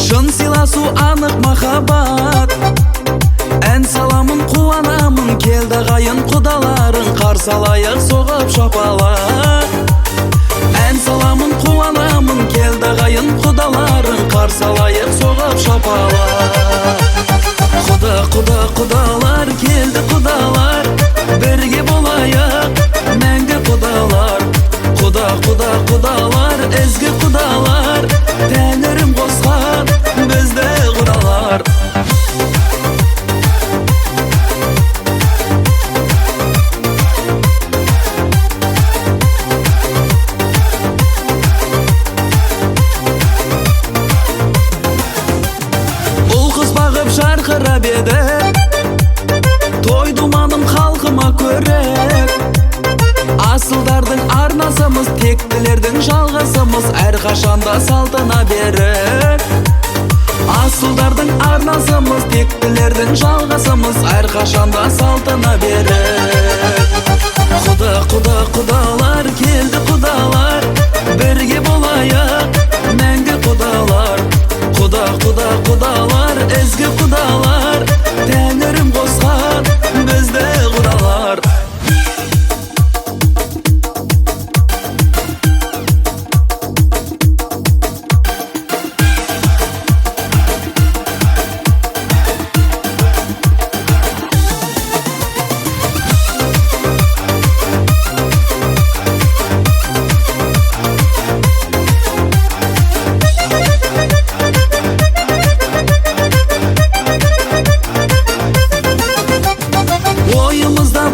Шын сыйласу анық махаббат. Ән саламын, қуанамын, келді қайын құдаларын, қарсы алайық соғып шапалақ. Ән саламын, қуанамын, келді қайын құдаларын, қарсы алайық соғып шапалақ. Құдалар келді, құдалар бірге болайық, мәңгі құдалар. Құдалар, ізгі құдалар, тәңірім қосқан бізді құдалар. Ұл қыз бағып жарқырап еді, той думаным халқыма көрек. Асылдардың арнасымыз, тектілердің жалғасымыз, әрқашанда салтына берік. Асылдардың арнасымыз, тектілердің жалғасымыз, әрқашанда салтына берік. Құдалар келді, құдалар бірге болайық, мәңгі құдалар. Құдалар, ізгі құдалар, тәңірім қосқан бізді құдалар.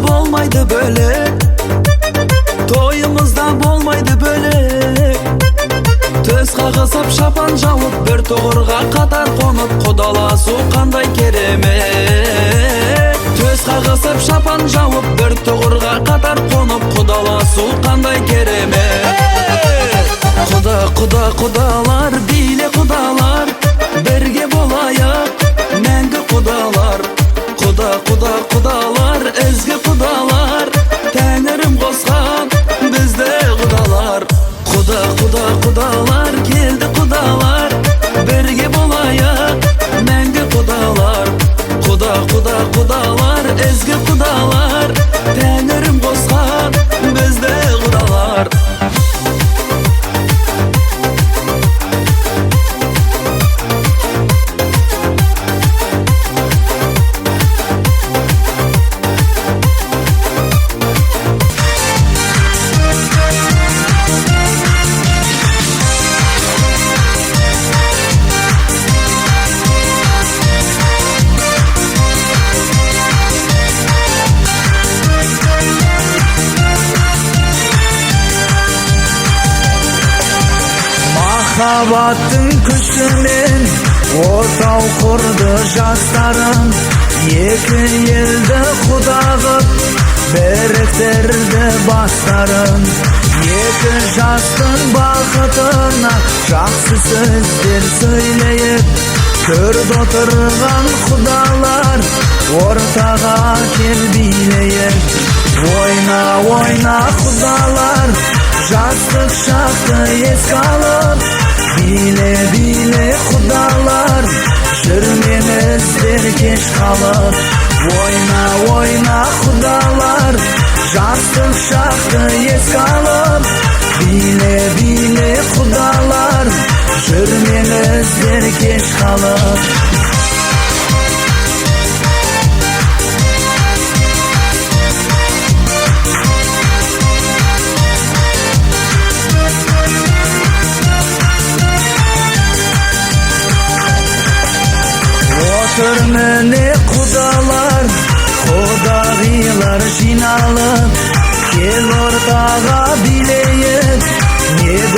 Болмайды бөлек, тойымызда болмайды бөлек. Төс қағысып шапан жауып, бір тұғырға қатар қонып, құдаласу қандай керемет. Төс қағысып шапан жауып, бір тұғырға қатар қонып, құдаласу қандай керемет. Құдалар, биле құдалар бірге болайық, мәңгі құдалар. Құдалар, ізгі құдалар, тәңірім қосқан бізді құдалар. Құдалар келді, құдалар бірге болайық, мәңгі құдалар. Құдалар, ізгі құдалар, тәңірім қосқан бізді құдалар. Махаббаттың күшімен отау құрды жастарым, екі елді құда қып біріктірді бастарым. Екі жастың бақытына жақсы сөздер сөйлейік, төрде отырған құдалар ортаға кел билейік. Ойна құдалар, жастық шақты еске алып, биле құдалар, жүрмеңіздер кеш қалып. Ойна құдалар, жастық шақты еске алып, биле құдалар, жүрмеңіздер кеш қалып. Міне құдалар, құдағилар жиналып, кел ортаға билейік.